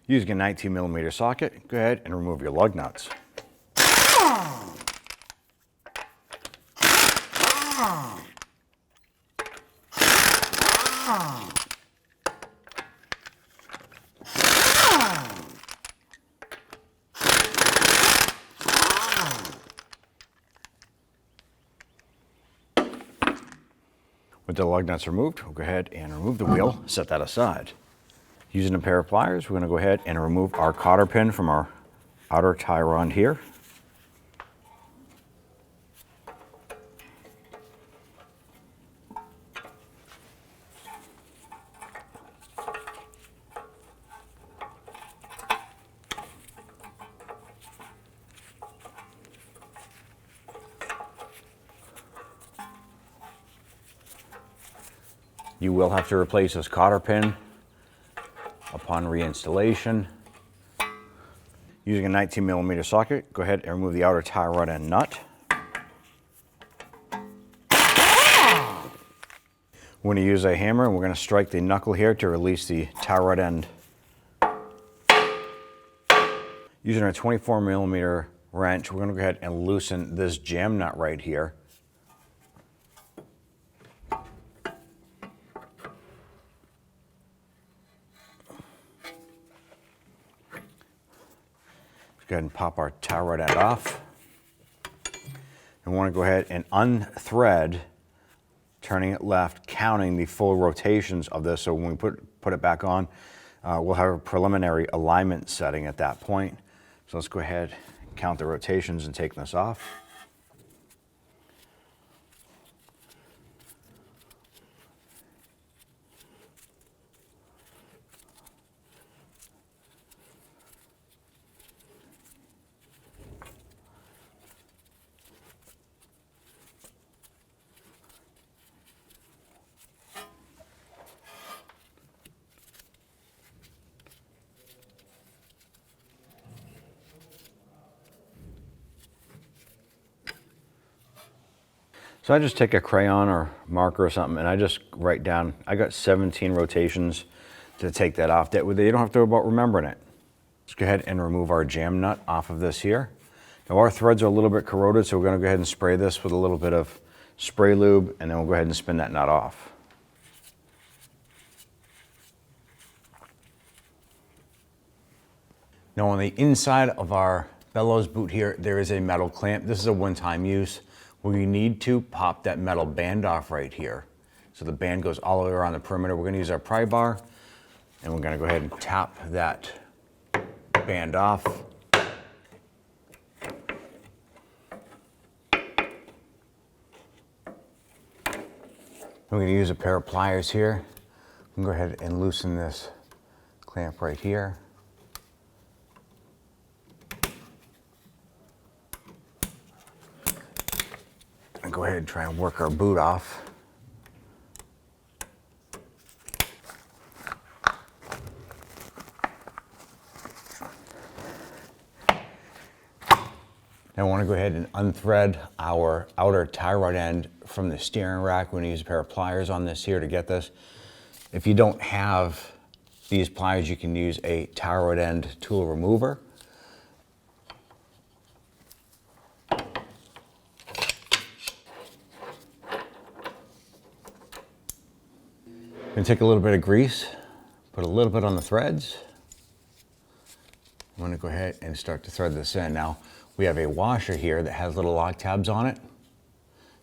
Using a 19mm socket, go ahead and remove your lug nuts. With the lug nuts removed, we'll go ahead and remove the wheel, set that aside. Using a pair of pliers, we're going to go ahead and remove our cotter pin from our outer tie rod here. You will have to replace this cotter pin upon reinstallation. Using a 19mm socket, go ahead and remove the outer tie rod and nut. We're going to use a hammer and we're going to strike the knuckle here to release the tie rod end. Using our 24mm wrench, we're going to go ahead and loosen this jam nut right here. Go ahead and pop our tie rod end off. And we want to go ahead and unthread, turning it left, counting the full rotations of this. So when we put it back on, we'll have a preliminary alignment setting at that point. So let's go ahead and count the rotations and take this off. So I just take a crayon or marker or something and I just write down, I got 17 rotations to take that off. That way you don't have to worry about remembering it. Let's go ahead and remove our jam nut off of this here. Now our threads are a little bit corroded, so we're going to go ahead and spray this with a little bit of spray lube, and then we'll go ahead and spin that nut off. Now on the inside of our bellows boot here, there is a metal clamp. This is a one-time use. We need to pop that metal band off right here. So the band goes all the way around the perimeter. We're going to use our pry bar and we're going to go ahead and tap that band off. We're going to use a pair of pliers here. I'm going to go ahead and loosen this clamp right here. And go ahead and try and work our boot off. Now I want to go ahead and unthread our outer tie rod end from the steering rack. We're going to use a pair of pliers on this here to get this. If you don't have these pliers, you can use a tie rod end tool remover. I'm going to take a little bit of grease, put a little bit on the threads. I'm going to go ahead and start to thread this in. Now, we have a washer here that has little lock tabs on it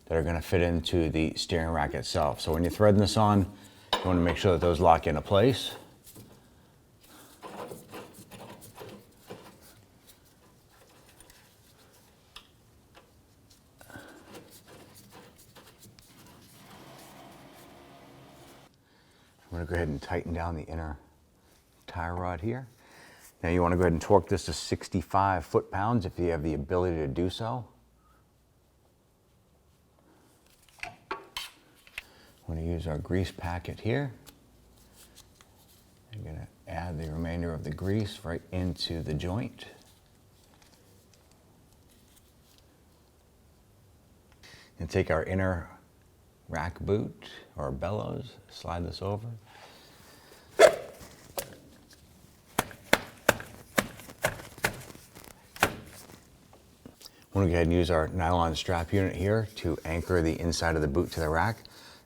that are going to fit into the steering rack itself. So when you're threading this on, you want to make sure that those lock into place. I'm going to go ahead and tighten down the inner tie rod here. Now you want to go ahead and torque this to 65 foot-pounds if you have the ability to do so. I'm going to use our grease packet here. I'm going to add the remainder of the grease right into the joint. And take our inner rack boot or bellows, slide this over. Want to go ahead and use our nylon strap unit here to anchor the inside of the boot to the rack.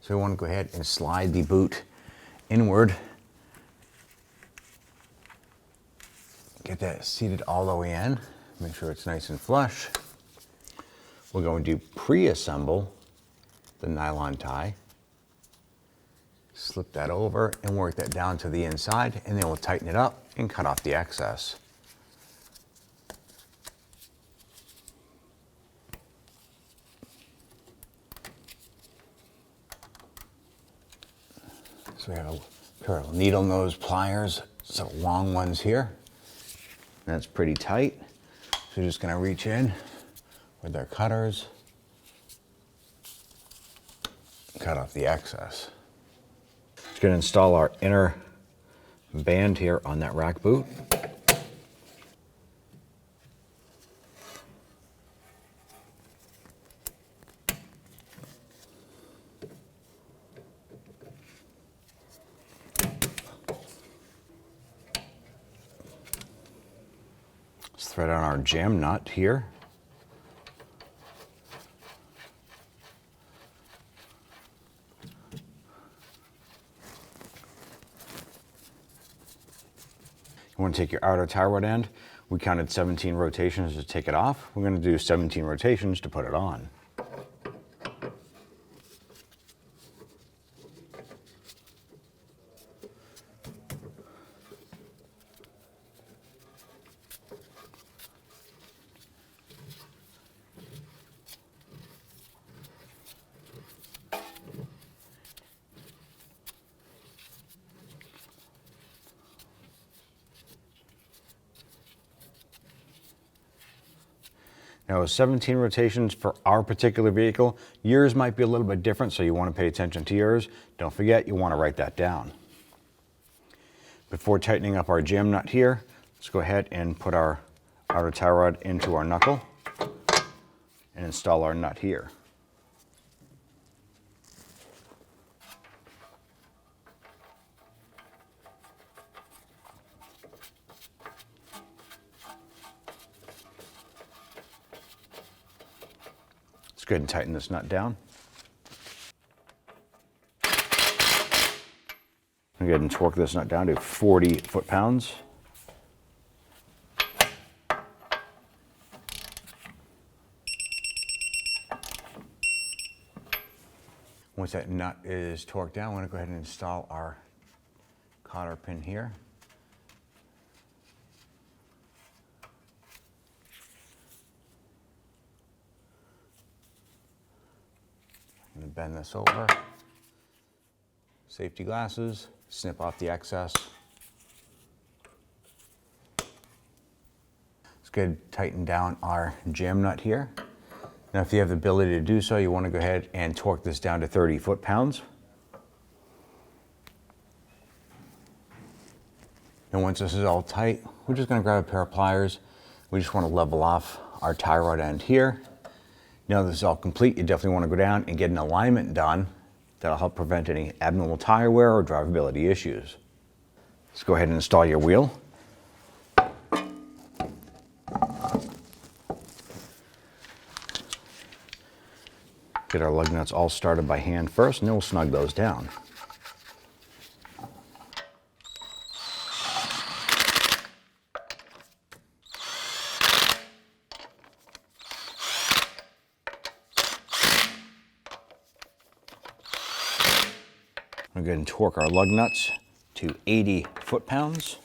So we want to go ahead and slide the boot inward. Get that seated all the way in. Make sure it's nice and flush. We're going to pre-assemble the nylon tie. Slip that over and work that down to the inside, and then we'll tighten it up and cut off the excess. So we have a pair of needle nose pliers, so long ones here. That's pretty tight. So we're just gonna reach in with our cutters, cut off the excess. Just gonna install our inner band here on that rack boot. Let's thread on our jam nut here. You want to take your outer tie rod end. We counted 17 rotations to take it off. We're going to do 17 rotations to put it on. Now, 17 rotations for our particular vehicle. Yours might be a little bit different, so you want to pay attention to yours. Don't forget, you want to write that down. Before tightening up our jam nut here, let's go ahead and put our outer tie rod into our knuckle and install our nut here. Go ahead and tighten this nut down. Go ahead and torque this nut down to 40 foot-pounds. Once that nut is torqued down, I'm going to go ahead and install our cotter pin here. I'm going to bend this over. Safety glasses, snip off the excess. Let's go ahead and tighten down our jam nut here. Now, if you have the ability to do so, you want to go ahead and torque this down to 30 foot-pounds. And once this is all tight, we're just going to grab a pair of pliers. We just want to level off our tie rod end here. Now this is all complete, you definitely want to go down and get an alignment done. That'll help prevent any abnormal tire wear or drivability issues. Let's go ahead and install your wheel. Get our lug nuts all started by hand first, and then we'll snug those down. We're going to torque our lug nuts to 80 foot-pounds.